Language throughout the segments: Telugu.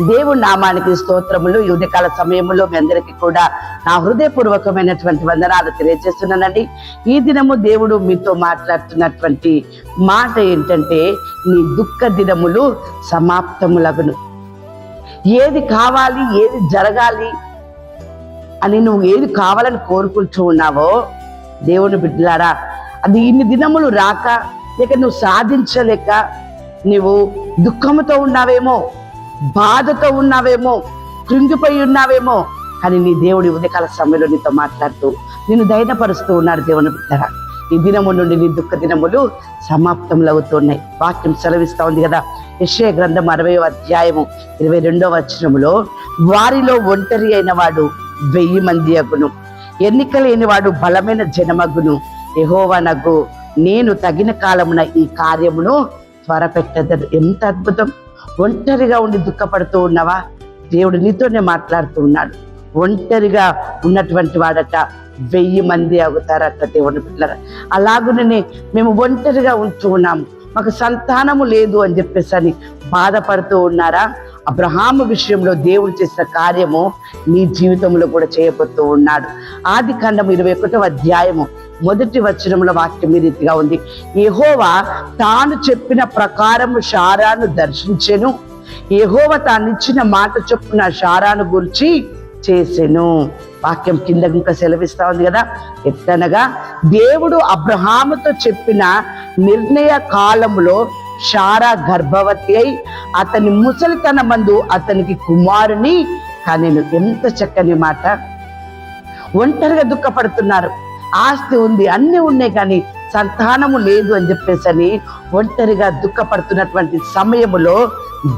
దేవుని నామానికి స్తోత్రములు. ఈ ఉదయకాల సమయంలో మీ అందరికీ కూడా నా హృదయపూర్వకమైనటువంటి వందనాలు తెలియజేస్తున్నానండి. ఈ దినము దేవుడు మీతో మాట్లాడుతున్నటువంటి మాట ఏంటంటే, నీ దుఃఖ దినములు సమాప్తములగును. ఏది కావాలి, ఏది జరగాలి అని నువ్వు ఏది కావాలని కోరుకుంటూ ఉన్నావో దేవుని బిడ్డలారా, అది ఇన్ని దినములు రాక, లేక నువ్వు సాధించలేక నువ్వు దుఃఖముతో ఉన్నావేమో, బాధతో ఉన్నావేమో, కృంగిపోయి ఉన్నావేమో, కానీ నీ దేవుడి ఉదయకాల సమయంలో నీతో మాట్లాడుతూ నిన్ను ధైర్యపరుస్తూ ఉన్నాడు. దేవుని బిడ్డలారా, ఈ దినము నుండి నీ దుఃఖ దినములు సమాప్తములు అవుతున్నాయి. వాక్యం సెలవిస్తా ఉంది కదా, యెషయా గ్రంథం 60వ అధ్యాయము 22వ వచనములో, వారిలో ఒంటరి అయిన వాడు 1000 మంది అగును, ఎన్నిక లేని వాడు బలమైన జనమగును. యెహోవానగు నేను తగిన కాలమున ఈ కార్యమును త్వరపెట్టదను. ఎంత అద్భుతం! ఒంటరిగా ఉండి దుఃఖపడుతూ ఉన్నావా? దేవుడు నీతోనే మాట్లాడుతూ ఉన్నాడు. ఒంటరిగా ఉన్నటువంటి వాడట 1000 మంది అవుతారట. దేవుని పిల్లలు, అలాగునే మేము ఒంటరిగా ఉంటూ ఉన్నాము, మాకు సంతానము లేదు అని చెప్పేసి అని బాధపడుతూ ఉన్నారా? అబ్రహాము విషయంలో దేవుడు చేసిన కార్యము నీ జీవితంలో కూడా చేయబోతూ ఉన్నాడు. ఆదికాండము 21వ అధ్యాయము 1వ వచనంలో వాక్యం ఈ రీతిగా ఉంది, యెహోవా తాను చెప్పిన ప్రకారము షారాను దర్శించెను, యెహోవా తాను ఇచ్చిన మాట చొప్పున షారాను గురించి చేసెను. వాక్యం కింద ఇంకా సెలవిస్తా ఉంది కదా, ఎట్లనగా దేవుడు అబ్రహాముతో చెప్పిన నిర్ణయ కాలములో షారా గర్భవతి అయి అతని ముసలితనమందు అతనికి కుమారుని కనెను. ఎంత చక్కని మాట! ఒంటరిగా దుఃఖపడుతున్నారు, ఆస్తి ఉంది, అన్ని ఉన్నాయి, కానీ సంతానము లేదు అని చెప్పేసి అని ఒంటరిగా దుఃఖపడుతున్నటువంటి సమయములో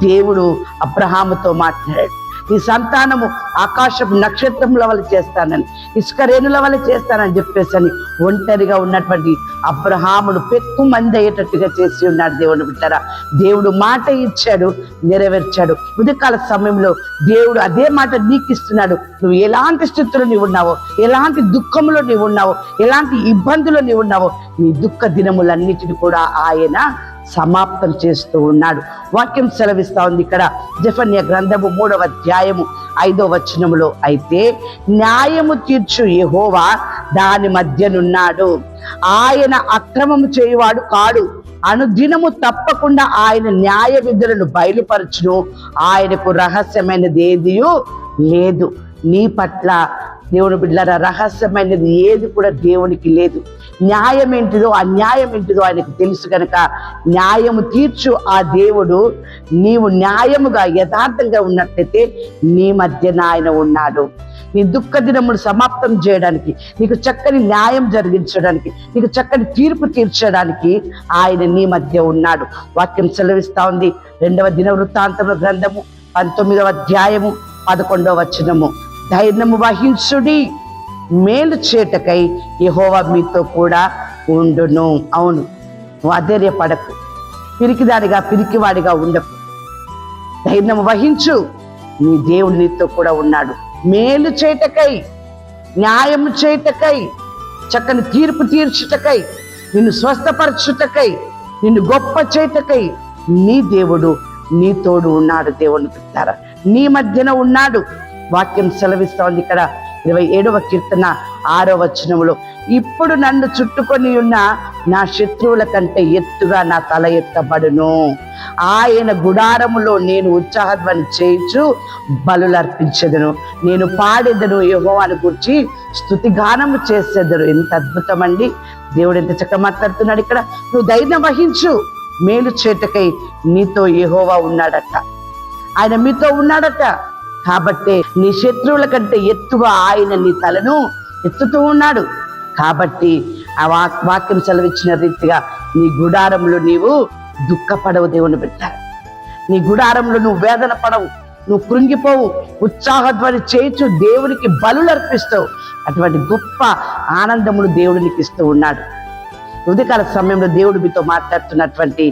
దేవుడు అబ్రహాముతో మాట్లాడాడు. నీ సంతానము ఆకాశపు నక్షత్రముల వల్ల చేస్తానని, ఇసుక రేణుల వల్ల చేస్తానని చెప్పేసి అని ఒంటరిగా ఉన్నటువంటి అబ్రహామును పెక్కు మంది అయ్యేటట్టుగా చేసి ఉన్నాడు. దేవుని బిడ్డలారా, దేవుడు మాట ఇచ్చాడు, నెరవేర్చాడు. ఉదయకాల సమయంలో దేవుడు అదే మాట నీకు ఇస్తున్నాడు. నువ్వు ఎలాంటి స్థితిలో నీవు ఉన్నావో, ఎలాంటి దుఃఖంలో నీవు ఉన్నావో, ఎలాంటి ఇబ్బందులు నీవు ఉన్నావో, నీ దుఃఖ దినములన్నిటిని కూడా ఆయన సమాప్తం చేస్తూ ఉన్నాడు. వాక్యం సెలవిస్తా ఉంది ఇక్కడ జెఫన్యా గ్రంథము 3వ అధ్యాయము 5వ వచనములో, అయితే న్యాయము తీర్చు యెహోవా దాని మధ్యనున్నాడు, ఆయన అక్రమము చేయువాడు కాడు, అనుదినము తప్పకుండా ఆయన న్యాయ విధులను బయలుపరచును, ఆయనకు రహస్యమైనది ఏదియూ లేదు. నీ పట్ల దేవుని బిడ్డలారా, రహస్యమైనది ఏది కూడా దేవునికి లేదు. న్యాయం ఏంటిదో, అన్యాయం ఏంటిదో ఆయనకు తెలుసు కనుక న్యాయము తీర్చు ఆ దేవుడు నీవు న్యాయముగా యథార్థంగా ఉన్నట్లయితే నీ మధ్యన ఆయన ఉన్నాడు. నీ దుఃఖ దినములు సమాప్తం చేయడానికి, నీకు చక్కని న్యాయం జరిగించడానికి, నీకు చక్కని తీర్పు తీర్చడానికి ఆయన నీ మధ్య ఉన్నాడు. వాక్యం సెలవిస్తా ఉంది 2వ దినవృత్తాంతముల గ్రంథము 19వ అధ్యాయము 11వ వచనము, ధైర్యము వహించుడి, మేలు చేటకై యెహోవా మీతో కూడా ఉండును. అవును, నువ్వు అధైర్యపడకు, పిరికివాడిగా ఉండకు, ధైర్యం వహించు, నీ దేవుడు నీతో కూడా ఉన్నాడు. మేలు చేటకై, న్యాయము చేటకై, చక్కని తీర్పు తీర్చుటకై, నిన్ను స్వస్థపరచుటకై, నిన్ను గొప్ప చేటకై నీ దేవుడు నీ తోడు ఉన్నాడు. దేవుని చెప్తారా, నీ మధ్యన ఉన్నాడు. వాక్యం సెలవిస్తా ఉంది ఇక్కడ 27వ కీర్తన 6వ వచనములో, ఇప్పుడు నన్ను చుట్టుకొని ఉన్న నా శత్రువుల కంటే ఎత్తుగా నా తల ఎత్తబడును, ఆయన గుడారములో నేను ఉత్సాహధ్వని చేయించు బలులర్పించెదను, నేను పాడెదను, యెహోవాను గురించి స్తుతిగానము చేసేదను. ఎంత అద్భుతం అండి! దేవుడు ఎంత చక్కగా మాట్లాడుతున్నాడు ఇక్కడ. నువ్వు ధైర్యం వహించు, మేలు చేటకై నీతో యెహోవా ఉన్నాడట, ఆయన మీతో ఉన్నాడట. కాబట్టి నీ శత్రువుల కంటే ఎత్తుగా ఆయన నీ తలను ఎత్తుతూ ఉన్నాడు. కాబట్టి ఆ వాక్యం సెలవిచ్చిన రీతిగా నీ గుడారంలో నీవు దుఃఖపడవు. దేవుని బిడ్డ, నీ గుడారంలో నువ్వు వేదన పడవు, నువ్వు కృంగిపోవు, ఉత్సాహధ్వని చేయించు దేవునికి బలులు అర్పిస్తావు. అటువంటి గొప్ప ఆనందమును దేవుడు నీకు ఇస్తూ ఉన్నాడు. ఉదయకాల సమయంలో దేవుడు మీతో మాట్లాడుతున్నటువంటి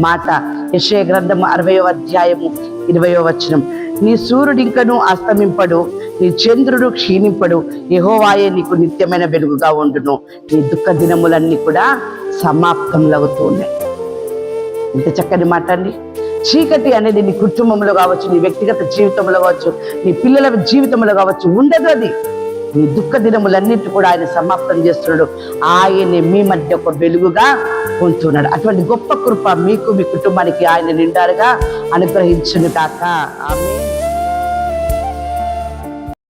మాట యెషయా గ్రంథము 60వ అధ్యాయము 20వ వచనం, నీ సూర్యుడు ఇంకను అస్తమింపడు, నీ చంద్రుడు క్షీణింపడు, యెహోవాయే నీకు నిత్యమైన వెలుగుగా ఉండును. నీ దుఃఖ దినములన్నీ కూడా సమాప్తములవుతూ ఉన్నాయి. ఇంత చక్కని మాట అండి. చీకటి అనేది నీ కుటుంబంలో కావచ్చు, నీ వ్యక్తిగత జీవితంలో కావచ్చు, నీ పిల్లల జీవితంలో కావచ్చు ఉండదు. అది నీ దుఃఖ దినములన్నింటి కూడా ఆయన సమాప్తం చేస్తున్నాడు. ఆయనే మీ మధ్య ఒక వెలుగుగా ఉంటున్నాడు. అటువంటి గొప్ప కృప మీకు, మీ కుటుంబానికి ఆయన నిండారుగా అనుగ్రహించును కాక. ఆమేన్.